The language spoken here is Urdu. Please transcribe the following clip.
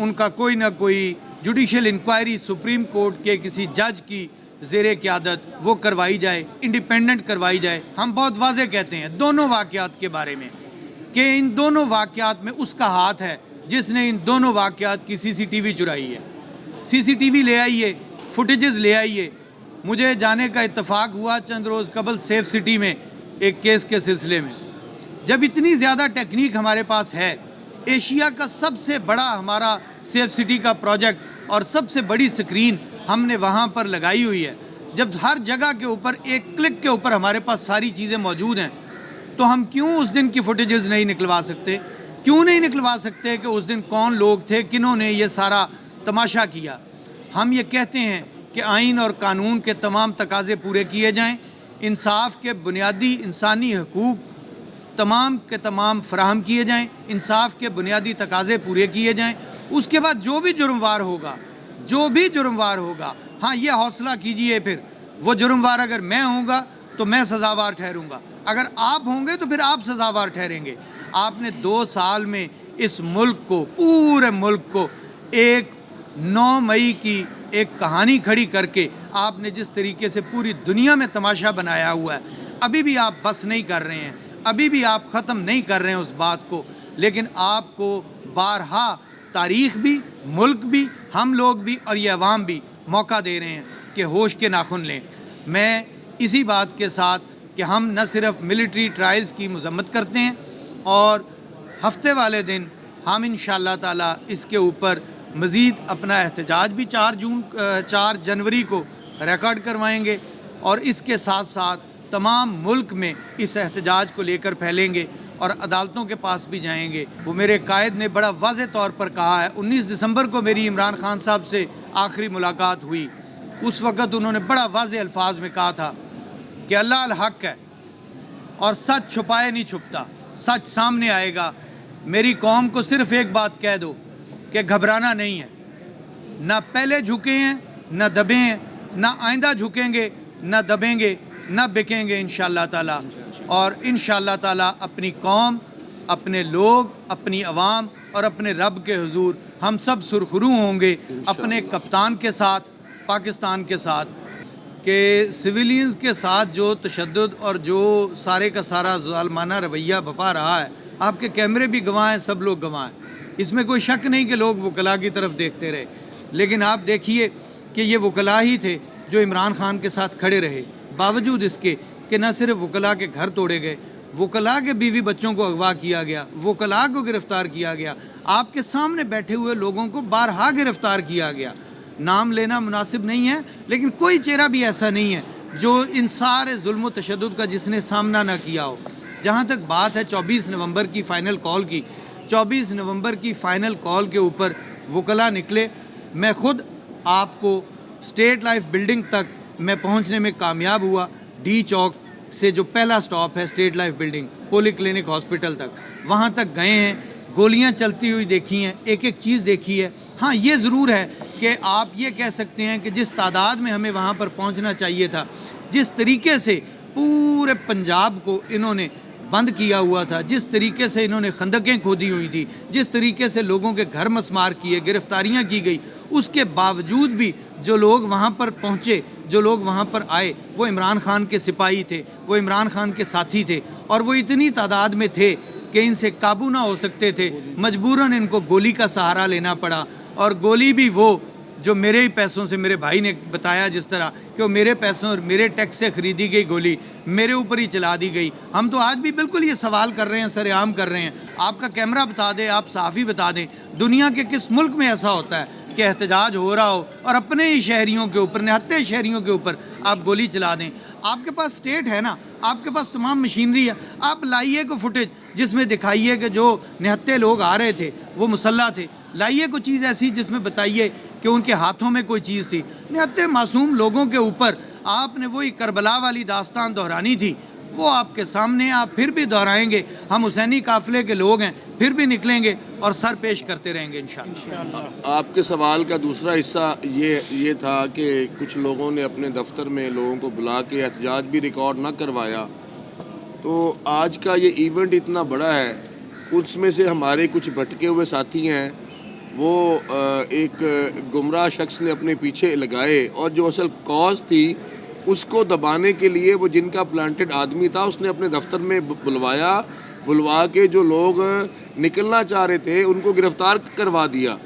ان کا کوئی نہ کوئی جوڈیشل انکوائری سپریم کورٹ کے کسی جج کی زیر قیادت وہ کروائی جائے، انڈیپینڈنٹ کروائی جائے۔ ہم بہت واضح کہتے ہیں دونوں واقعات کے بارے میں کہ ان دونوں واقعات میں اس کا ہاتھ ہے جس نے ان دونوں واقعات کی سی سی ٹی وی چرائی ہے۔ سی سی ٹی وی لے آئیے، فوٹیجز لے آئیے۔ مجھے جانے کا اتفاق ہوا چند روز قبل سیف سٹی میں ایک کیس کے سلسلے میں۔ جب اتنی زیادہ ٹیکنیک ہمارے پاس ہے، ایشیا کا سب سے بڑا ہمارا سیف سٹی کا پروجیکٹ اور سب سے بڑی سکرین ہم نے وہاں پر لگائی ہوئی ہے، جب ہر جگہ کے اوپر ایک کلک کے اوپر ہمارے پاس ساری چیزیں موجود ہیں، تو ہم کیوں اس دن کی فوٹیجز نہیں نکلوا سکتے؟ کیوں نہیں نکلوا سکتے کہ اس دن کون لوگ تھے، کنہوں نے یہ سارا تماشا کیا؟ ہم یہ کہتے ہیں کہ آئین اور قانون کے تمام تقاضے پورے کیے جائیں، انصاف کے بنیادی انسانی حقوق تمام کے تمام فراہم کیے جائیں، انصاف کے بنیادی تقاضے پورے کیے جائیں۔ اس کے بعد جو بھی جرموار ہوگا، ہاں یہ حوصلہ کیجئے، پھر وہ جرموار اگر میں ہوں گا تو میں سزاوار ٹھہروں گا، اگر آپ ہوں گے تو پھر آپ سزاوار ٹھہریں گے۔ آپ نے 2 سال میں اس ملک کو، پورے ملک کو، ایک 9 مئی کی ایک کہانی کھڑی کر کے آپ نے جس طریقے سے پوری دنیا میں تماشا بنایا ہوا ہے، ابھی بھی آپ بس نہیں کر رہے ہیں، ابھی بھی آپ ختم نہیں کر رہے ہیں اس بات کو۔ لیکن آپ کو بارہا تاریخ بھی، ملک بھی، ہم لوگ بھی اور یہ عوام بھی موقع دے رہے ہیں کہ ہوش کے ناخن لیں۔ میں اسی بات کے ساتھ کہ ہم نہ صرف ملٹری ٹرائلز کی مذمت کرتے ہیں، اور ہفتے والے دن ہم انشاءاللہ تعالی اس کے اوپر مزید اپنا احتجاج بھی 4 جنوری کو ریکارڈ کروائیں گے، اور اس کے ساتھ ساتھ تمام ملک میں اس احتجاج کو لے کر پھیلیں گے اور عدالتوں کے پاس بھی جائیں گے۔ وہ میرے قائد نے بڑا واضح طور پر کہا ہے، 19 دسمبر کو میری عمران خان صاحب سے آخری ملاقات ہوئی، اس وقت انہوں نے بڑا واضح الفاظ میں کہا تھا کہ اللہ الحق ہے اور سچ چھپائے نہیں چھپتا، سچ سامنے آئے گا۔ میری قوم کو صرف ایک بات کہہ دو کہ گھبرانا نہیں ہے، نہ پہلے جھکے ہیں نہ دبے ہیں، نہ آئندہ جھکیں گے نہ دبیں گے نہ بکیں گے انشاءاللہ تعالی، اور انشاءاللہ تعالی اپنی قوم، اپنے لوگ، اپنی عوام اور اپنے رب کے حضور ہم سب سرخرو ہوں گے اپنے کپتان کے ساتھ، پاکستان کے ساتھ۔ کہ سویلینز کے ساتھ جو تشدد اور جو سارے کا سارا ظالمانہ رویہ بپا رہا ہے، آپ کے کیمرے بھی گواہ ہیں، سب لوگ گواہ ہیں، اس میں کوئی شک نہیں کہ لوگ وکلاء کی طرف دیکھتے رہے، لیکن آپ دیکھیے کہ یہ وکلاء ہی تھے جو عمران خان کے ساتھ کھڑے رہے، باوجود اس کے کہ نہ صرف وکلاء کے گھر توڑے گئے، وکلاء کے بیوی بچوں کو اغوا کیا گیا، وکلاء کو گرفتار کیا گیا، آپ کے سامنے بیٹھے ہوئے لوگوں کو بارہا گرفتار کیا گیا۔ نام لینا مناسب نہیں ہے، لیکن کوئی چہرہ بھی ایسا نہیں ہے جو ان سارے ظلم و تشدد کا جس نے سامنا نہ کیا ہو۔ جہاں تک بات ہے 24 نومبر کی فائنل کال کی، 24 نومبر کی فائنل کال کے اوپر وکلاء نکلے۔ میں خود آپ کو اسٹیٹ لائف بلڈنگ تک میں پہنچنے میں کامیاب ہوا، ڈی چوک سے جو پہلا سٹاپ ہے اسٹیٹ لائف بلڈنگ، پولی کلینک ہاسپٹل تک، وہاں تک گئے ہیں، گولیاں چلتی ہوئی دیکھی ہیں، ایک ایک چیز دیکھی ہے۔ ہاں یہ ضرور ہے کہ آپ یہ کہہ سکتے ہیں کہ جس تعداد میں ہمیں وہاں پر پہنچنا چاہیے تھا، جس طریقے سے پورے پنجاب کو انہوں نے بند کیا ہوا تھا، جس طریقے سے انہوں نے خندقیں کھودی ہوئی تھی، جس طریقے سے لوگوں کے گھر مسمار کیے، گرفتاریاں کی گئی، اس کے باوجود بھی جو لوگ وہاں پر پہنچے، جو لوگ وہاں پر آئے، وہ عمران خان کے سپاہی تھے، وہ عمران خان کے ساتھی تھے، اور وہ اتنی تعداد میں تھے کہ ان سے قابو نہ ہو سکتے تھے، مجبوراً ان کو گولی کا سہارا لینا پڑا، اور گولی بھی وہ جو میرے ہی پیسوں سے، میرے بھائی نے بتایا جس طرح کہ وہ میرے پیسوں اور میرے ٹیکس سے خریدی گئی گولی میرے اوپر ہی چلا دی گئی۔ ہم تو آج بھی بالکل یہ سوال کر رہے ہیں، سر عام کر رہے ہیں، آپ کا کیمرہ بتا دیں، آپ صحافی بتا دیں، دنیا کے کس ملک میں ایسا ہوتا ہے کہ احتجاج ہو رہا ہو اور اپنے ہی شہریوں کے اوپر، نہتے شہریوں کے اوپر آپ گولی چلا دیں؟ آپ کے پاس اسٹیٹ ہے نا، آپ کے پاس تمام مشینری ہے، آپ لائیے کو فوٹیج جس میں دکھائیے کہ جو نہتے لوگ آ رہے تھے وہ مسلح تھے، لائیے کوئی چیز ایسی جس میں بتائیے کہ ان کے ہاتھوں میں کوئی چیز تھی۔ نہتے معصوم لوگوں کے اوپر آپ نے وہی کربلا والی داستان دہرانی تھی، وہ آپ کے سامنے، آپ پھر بھی دہرائیں گے، ہم حسینی قافلے کے لوگ ہیں، پھر بھی نکلیں گے اور سر پیش کرتے رہیں گے انشاءاللہ۔ آپ کے سوال کا دوسرا حصہ یہ تھا کہ کچھ لوگوں نے اپنے دفتر میں لوگوں کو بلا کے احتجاج بھی ریکارڈ نہ کروایا، تو آج کا یہ ایونٹ اتنا بڑا ہے، اس میں سے ہمارے کچھ بھٹکے ہوئے ساتھی ہیں وہ ایک گمراہ شخص نے اپنے پیچھے لگائے اور جو اصل کاز تھی اس کو دبانے کے لیے وہ جن کا پلانٹڈ آدمی تھا اس نے اپنے دفتر میں بلوا کے جو لوگ نکلنا چاہ رہے تھے ان کو گرفتار کروا دیا.